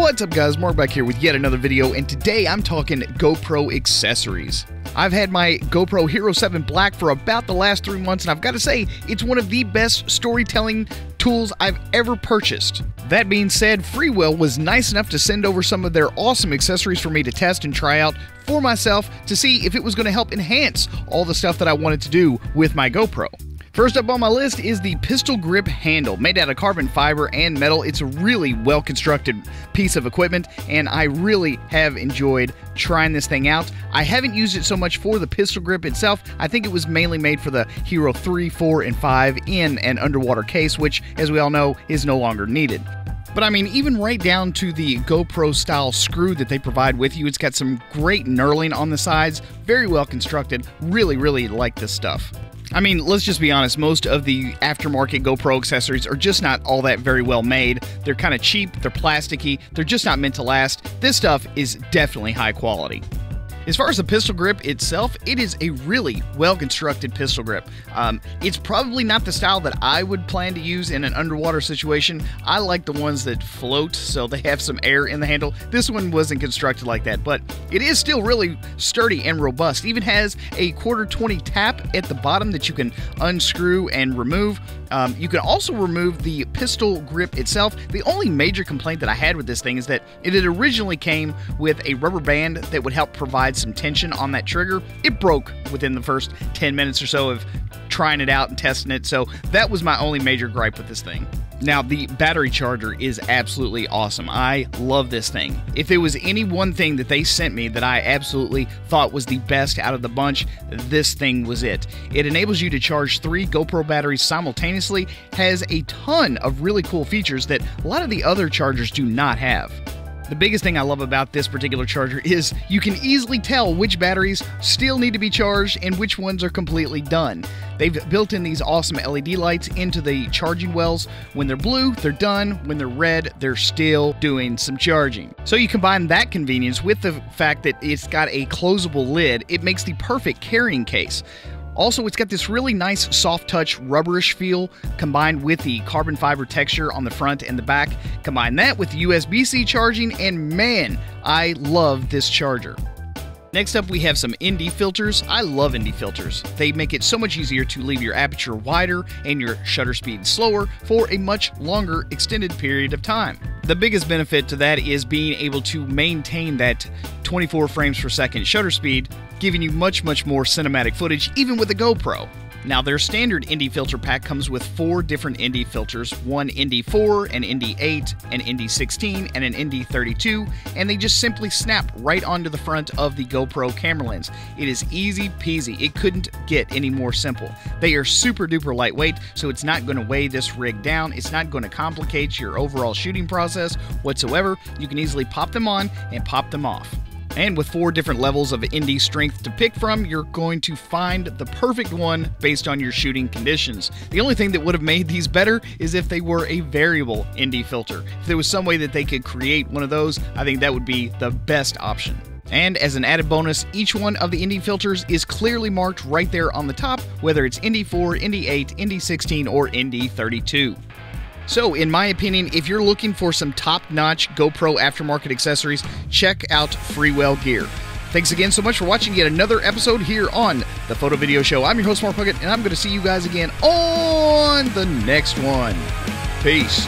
What's up guys, Mark back here with yet another video, and today I'm talking GoPro accessories. I've had my GoPro Hero 7 Black for about the last 3 months, and I've got to say, it's one of the best storytelling tools I've ever purchased. That being said, Freewell was nice enough to send over some of their awesome accessories for me to test and try out for myself to see if it was going to help enhance all the stuff that I wanted to do with my GoPro. First up on my list is the pistol grip handle. Made out of carbon fiber and metal, it's a really well constructed piece of equipment, and I really have enjoyed trying this thing out. I haven't used it so much for the pistol grip itself. I think it was mainly made for the Hero 3, 4, and 5 in an underwater case, which, as we all know, is no longer needed. But I mean, even right down to the GoPro style screw that they provide with you, it's got some great knurling on the sides, very well constructed. Really like this stuff. I mean, let's just be honest, most of the aftermarket GoPro accessories are just not all that very well made. They're kind of cheap, they're plasticky, they're just not meant to last. This stuff is definitely high quality. As far as the pistol grip itself, it is a really well-constructed pistol grip. It's probably not the style that I would plan to use in an underwater situation. I like the ones that float, so they have some air in the handle. This one wasn't constructed like that, but it is still really sturdy and robust. It even has a 1/4-20 tap at the bottom that you can unscrew and remove. You can also remove the pistol grip itself. The only major complaint that I had with this thing is that it had originally came with a rubber band that would help provide some tension on that trigger. It broke within the first 10 minutes or so of trying it out and testing it, so that was my only major gripe with this thing. Now, the battery charger is absolutely awesome. I love this thing. If there was any one thing that they sent me that I absolutely thought was the best out of the bunch, this thing was it. It enables you to charge 3 GoPro batteries simultaneously, has a ton of really cool features that a lot of the other chargers do not have. The biggest thing I love about this particular charger is you can easily tell which batteries still need to be charged and which ones are completely done. They've built in these awesome LED lights into the charging wells. When they're blue, they're done. When they're red, they're still doing some charging. So you combine that convenience with the fact that it's got a closable lid, it makes the perfect carrying case. Also, it's got this really nice soft touch rubberish feel combined with the carbon fiber texture on the front and the back. Combine that with USB-C charging, and man, I love this charger. Next up, we have some ND filters. I love ND filters. They make it so much easier to leave your aperture wider and your shutter speed slower for a much longer extended period of time. The biggest benefit to that is being able to maintain that 24 frames per second shutter speed, giving you much more cinematic footage even with a GoPro. Now, their standard ND filter pack comes with 4 different ND filters, one ND4, an ND8, an ND16, and an ND32, and they just simply snap right onto the front of the GoPro camera lens. It is easy peasy. It couldn't get any more simple. They are super duper lightweight, so it's not going to weigh this rig down. It's not going to complicate your overall shooting process whatsoever. You can easily pop them on and pop them off. And with 4 different levels of ND strength to pick from, you're going to find the perfect one based on your shooting conditions. The only thing that would have made these better is if they were a variable ND filter. If there was some way that they could create one of those, I think that would be the best option. And as an added bonus, each one of the ND filters is clearly marked right there on the top, whether it's ND4, ND8, ND16, or ND32. So, in my opinion, if you're looking for some top-notch GoPro aftermarket accessories, check out Freewell gear. Thanks again so much for watching yet another episode here on The Photo Video Show. I'm your host, Mark, and I'm going to see you guys again on the next one. Peace.